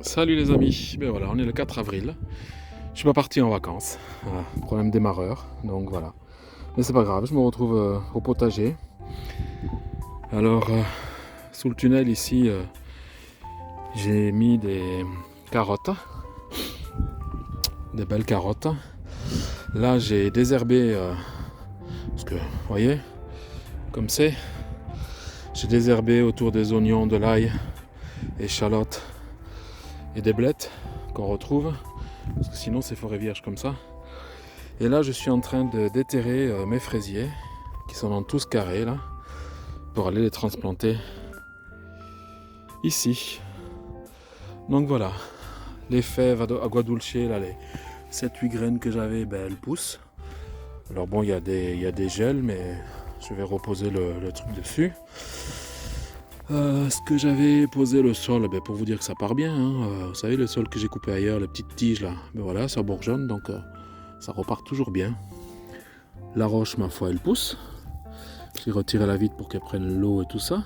Salut les amis, ben voilà, on est le 4 avril. Je suis pas parti en vacances, problème démarreur, donc voilà. Mais c'est pas grave, je me retrouve au potager. Alors, sous le tunnel ici, j'ai mis des carottes, des belles carottes. Là, j'ai désherbé, parce que, vous voyez, comme c'est, j'ai désherbé autour des oignons, de l'ail, échalotes et des blettes qu'on retrouve, parce que sinon c'est forêt vierge comme ça. Et là, je suis en train de déterrer mes fraisiers, qui sont dans tous carrés là, pour aller les transplanter ici. Donc voilà, les fèves aguadulce, là, les 7-8 graines que j'avais, ben, elles poussent. Alors bon, il y a des gels, mais je vais reposer le truc dessus. Ce que j'avais posé le sol, ben, pour vous dire que ça part bien, hein. Vous savez, le sol que j'ai coupé ailleurs, les petites tiges là, ben voilà, ça bourgeonne, donc ça repart toujours bien. La roche, ma foi, elle pousse. J'ai retiré la vitre pour qu'elle prenne l'eau et tout ça,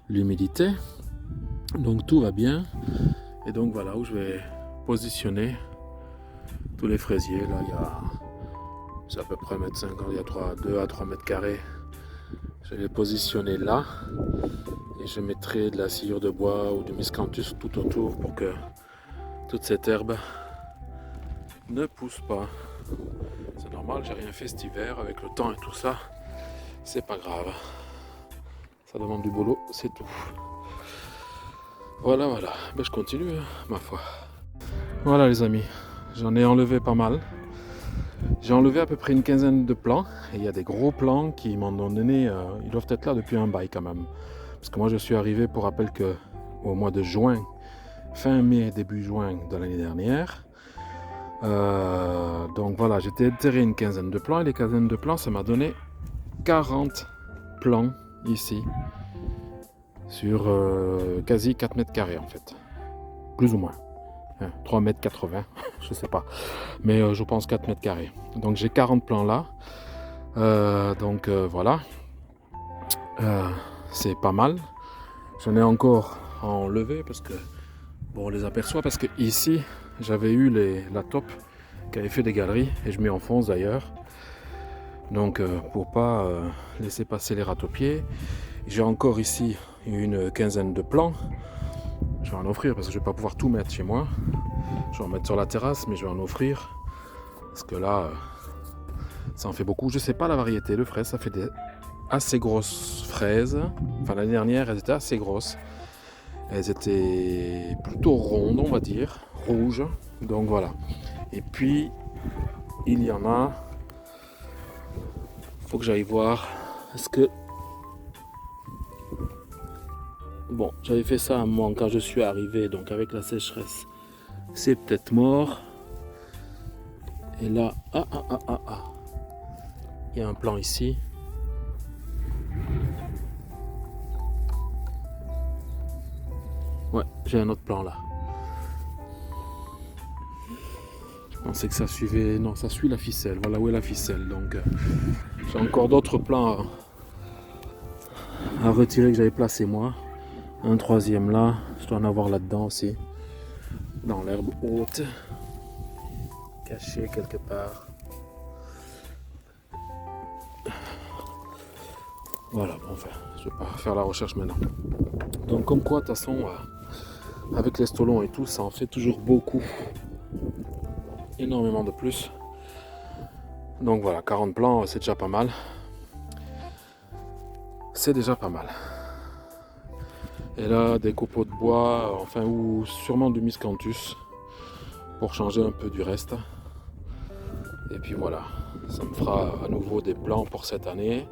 l'humidité. Donc tout va bien. Et donc voilà où je vais positionner tous les fraisiers. Là, c'est à peu près 1,50 m, il y a 2 à 3 mètres carrés. Je vais les positionner là. Et je mettrai de la sciure de bois ou du miscanthus tout autour pour que toute cette herbe ne pousse pas. C'est normal, j'ai rien fait cet hiver avec le temps et tout ça. C'est pas grave. Ça demande du boulot, c'est tout. Voilà, ben, je continue, hein, ma foi. Voilà les amis, j'en ai enlevé pas mal. J'ai enlevé à peu près une quinzaine de plants. Et il y a des gros plants qui m'en ont donné, ils doivent être là depuis un bail quand même. Parce que moi je suis arrivé, pour rappel, que au mois de juin, fin mai, début juin de l'année dernière. Donc voilà, j'ai déterré une quinzaine de plants. Et les quinzaines de plants, ça m'a donné 40 plants ici. Sur quasi 4 mètres carrés en fait. Plus ou moins. 3 mètres 80, je sais pas. Mais je pense 4 mètres carrés. Donc j'ai 40 plants là. Donc voilà. C'est pas mal. J'en ai encore à enlever parce que bon, on les aperçoit parce que ici j'avais eu la taupe qui avait fait des galeries et je m'y enfonce d'ailleurs. Donc pour pas laisser passer les râteaux-pieds, j'ai encore ici une quinzaine de plants. Je vais en offrir parce que je vais pas pouvoir tout mettre chez moi. Je vais en mettre sur la terrasse, mais je vais en offrir parce que là, ça en fait beaucoup. Je sais pas la variété de fraises, ça fait des assez grosses fraises. Enfin, l'année dernière, elles étaient assez grosses. Elles étaient plutôt rondes, on va dire, rouges. Donc voilà. Et puis, il y en a. Faut que j'aille voir. Est-ce que. Bon, j'avais fait ça à un moment quand je suis arrivé, donc avec la sécheresse. C'est peut-être mort. Et là, il y a un plan ici. Ouais, j'ai un autre plan là. Je pensais que ça suivait. Non, ça suit la ficelle. Voilà où est la ficelle. Donc, j'ai encore d'autres plans à retirer que j'avais placé moi. Un troisième là. Je dois en avoir là-dedans aussi. Dans l'herbe haute. Caché quelque part. Voilà, bon, enfin, je vais pas faire la recherche maintenant. Donc, comme quoi, de toute façon, avec les stolons et tout, ça en fait toujours beaucoup. Énormément de plus. Donc voilà, 40 plants, c'est déjà pas mal. C'est déjà pas mal. Et là, des copeaux de bois, enfin, ou sûrement du miscanthus pour changer un peu du reste. Et puis voilà, ça me fera à nouveau des plants pour cette année.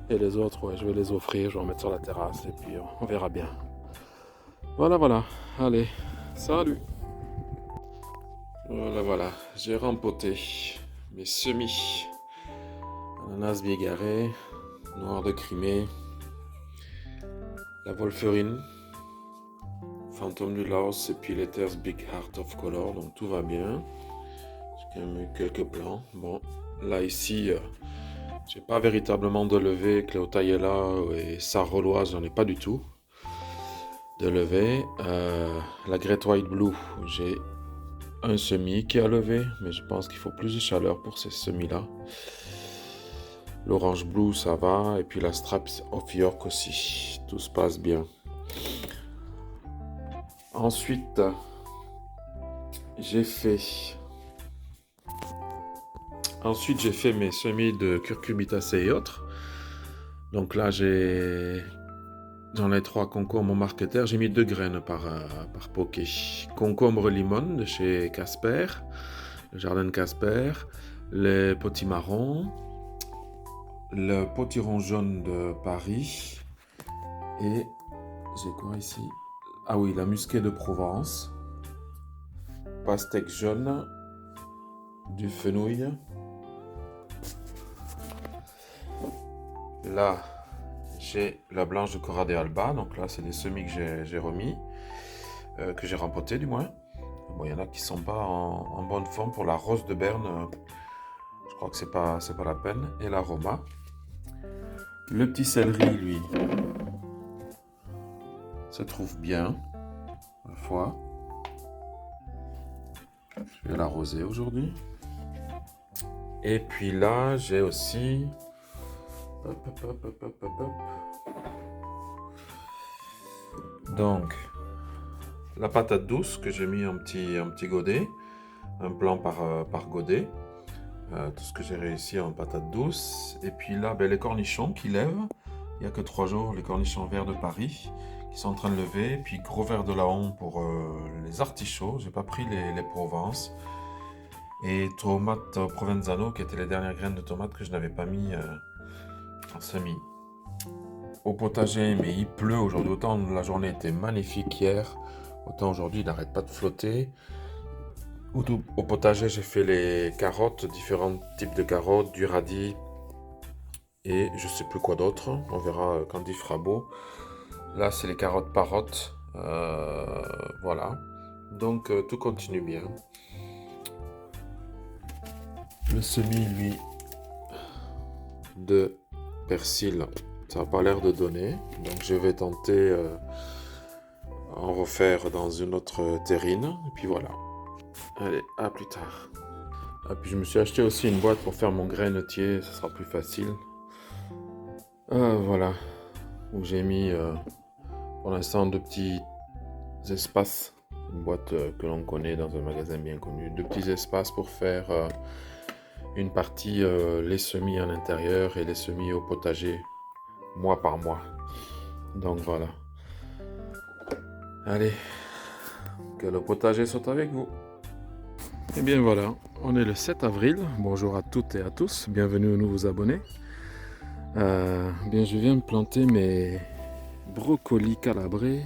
Et les autres, ouais, je vais les offrir, je vais en mettre sur la terrasse et puis on verra bien. Voilà. Allez, salut. Voilà, j'ai rempoté mes semis. Ananas bigarré, noir de Crimée, la wolferine, fantôme du Laos et puis l'Ethers Big Heart of Color, donc tout va bien. J'ai quand même eu quelques plants. Bon, là ici, j'ai pas véritablement de levée, Cléotaïella et Sarroloise, j'en ai pas du tout. de lever. La Great White Blue, j'ai un semis qui a levé, mais je pense qu'il faut plus de chaleur pour ces semis-là. L'Orange Blue, ça va. Et puis la Straps of York aussi. Tout se passe bien. Ensuite, j'ai fait mes semis de curcumitacées et autres. Donc là, j'en ai 3 concombres marquetaires. J'ai mis 2 graines par poké. Concombre limon de chez Casper, le jardin de Casper. Les potimarrons. Le potiron jaune de Paris. Et j'ai quoi ici? Ah oui, la musquée de Provence. Pastèque jaune. Du fenouil. Là, j'ai la blanche de Cora de Alba. Donc là, c'est des semis que j'ai remis. Que j'ai rempotés du moins. Bon, il y en a qui ne sont pas en bonne forme. Pour la rose de Berne, je crois que c'est pas la peine. Et l'aroma. Le petit céleri, lui, se trouve bien, ma foi. Je vais l'arroser aujourd'hui. Et puis là, j'ai aussi... Donc, la patate douce que j'ai mis en petit godet. Un plan par godet. Tout ce que j'ai réussi en patate douce. Et puis là, les cornichons qui lèvent. Il n'y a que 3 jours, les cornichons verts de Paris qui sont en train de lever. Et puis gros verre de Laon pour les artichauts. J'ai pas pris les Provence. Et tomates Provenzano qui étaient les dernières graines de tomates que je n'avais pas mis en semis. Au potager, mais il pleut aujourd'hui. Autant la journée était magnifique hier, autant aujourd'hui il n'arrête pas de flotter. Au potager, j'ai fait les carottes, différents types de carottes, du radis et je sais plus quoi d'autre. On verra quand il fera beau. Là, c'est les carottes parottes. Voilà. Donc, tout continue bien. Le semis, lui, de persil, ça n'a pas l'air de donner. Donc, je vais tenter en refaire dans une autre terrine. Et puis voilà. Allez, à plus tard. Ah, puis je me suis acheté aussi une boîte pour faire mon grainetier, ça sera plus facile. Voilà, où j'ai mis pour l'instant 2 petits espaces. Une boîte que l'on connaît dans un magasin bien connu. 2 petits espaces pour faire une partie les semis à l'intérieur et les semis au potager, mois par mois. Donc voilà. Allez, que le potager soit avec vous. Et bien voilà, on est le 7 avril. Bonjour à toutes et à tous, bienvenue aux nouveaux abonnés. Bien, je viens de planter mes brocolis calabrés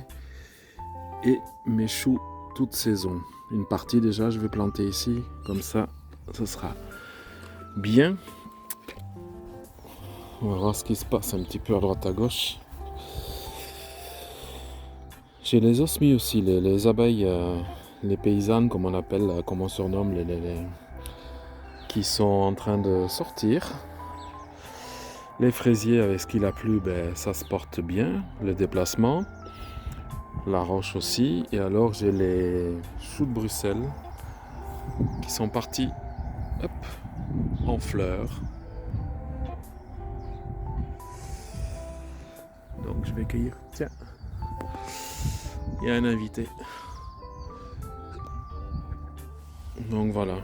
et mes choux toute saison. Une partie déjà, je vais planter ici, comme ça, ce sera bien. On va voir ce qui se passe un petit peu à droite à gauche. J'ai les osmies aussi, les abeilles, les paysannes, comme on appelle, comme on surnomme, qui sont en train de sortir. Les fraisiers, avec ce qu'il a plu, ça se porte bien, le déplacement. La roche aussi. Et alors, j'ai les choux de Bruxelles qui sont partis en fleurs. Donc, je vais cueillir. Tiens, il y a un invité. Donc, voilà,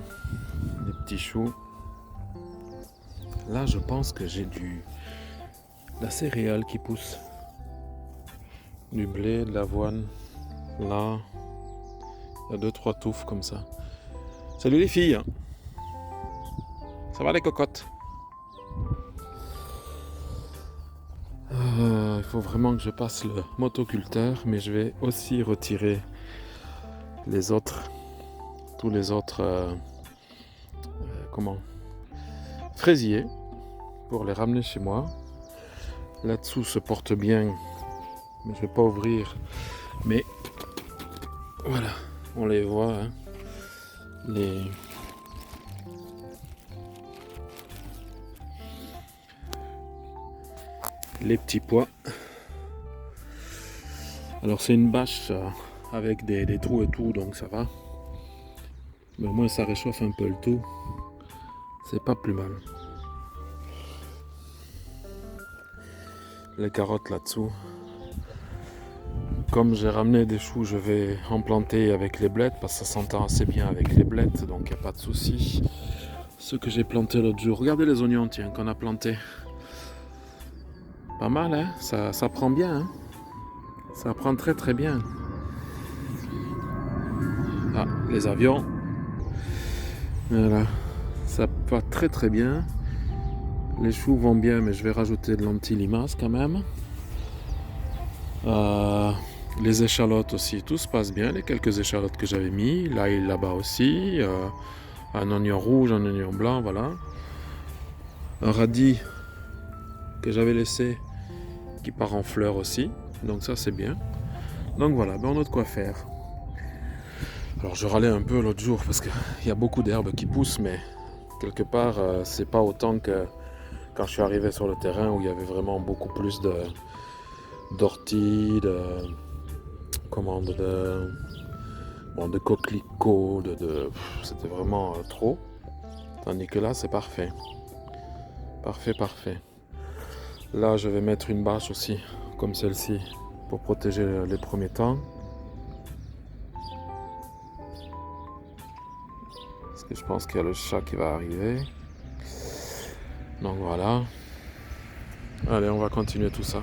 les petits choux. Là, je pense que j'ai la céréale qui pousse. Du blé, de l'avoine. Là, il y a 2-3 touffes comme ça. Salut les filles. Ça va les cocottes? Il faut vraiment que je passe le motoculteur, mais je vais aussi retirer tous les autres fraisiers pour les ramener chez moi. Là-dessous se porte bien, mais je vais pas ouvrir. Mais voilà, on les voit, hein, les petits pois. Alors c'est une bâche avec des trous et tout, donc ça va. Mais au moins ça réchauffe un peu le tout. C'est pas plus mal. Les carottes là-dessous. Comme j'ai ramené des choux, je vais en planter avec les blettes parce que ça s'entend assez bien avec les blettes, donc il n'y a pas de souci. Ce que j'ai planté l'autre jour, regardez les oignons, tiens, qu'on a plantés. Pas mal, hein, ça prend bien, hein. Ça prend très très bien. Ah, les avions. Voilà, ça va très très bien. Les choux vont bien, mais je vais rajouter de l'anti-limace quand même. Les échalotes aussi, tout se passe bien. Les quelques échalotes que j'avais mis, l'ail là-bas aussi. Un oignon rouge, un oignon blanc, voilà. Un radis que j'avais laissé qui part en fleurs aussi. Donc ça c'est bien. Donc voilà, ben on a de quoi faire. Alors je râlais un peu l'autre jour parce qu'il y a beaucoup d'herbes qui poussent, mais quelque part c'est pas autant que quand je suis arrivé sur le terrain où il y avait vraiment beaucoup plus d'orties, de coquelicots, c'était vraiment trop. Tandis que là c'est parfait. Parfait, parfait. Là je vais mettre une bâche aussi, comme celle-ci, pour protéger les premiers temps. Parce que je pense qu'il y a le chat qui va arriver. Donc voilà. Allez, on va continuer tout ça.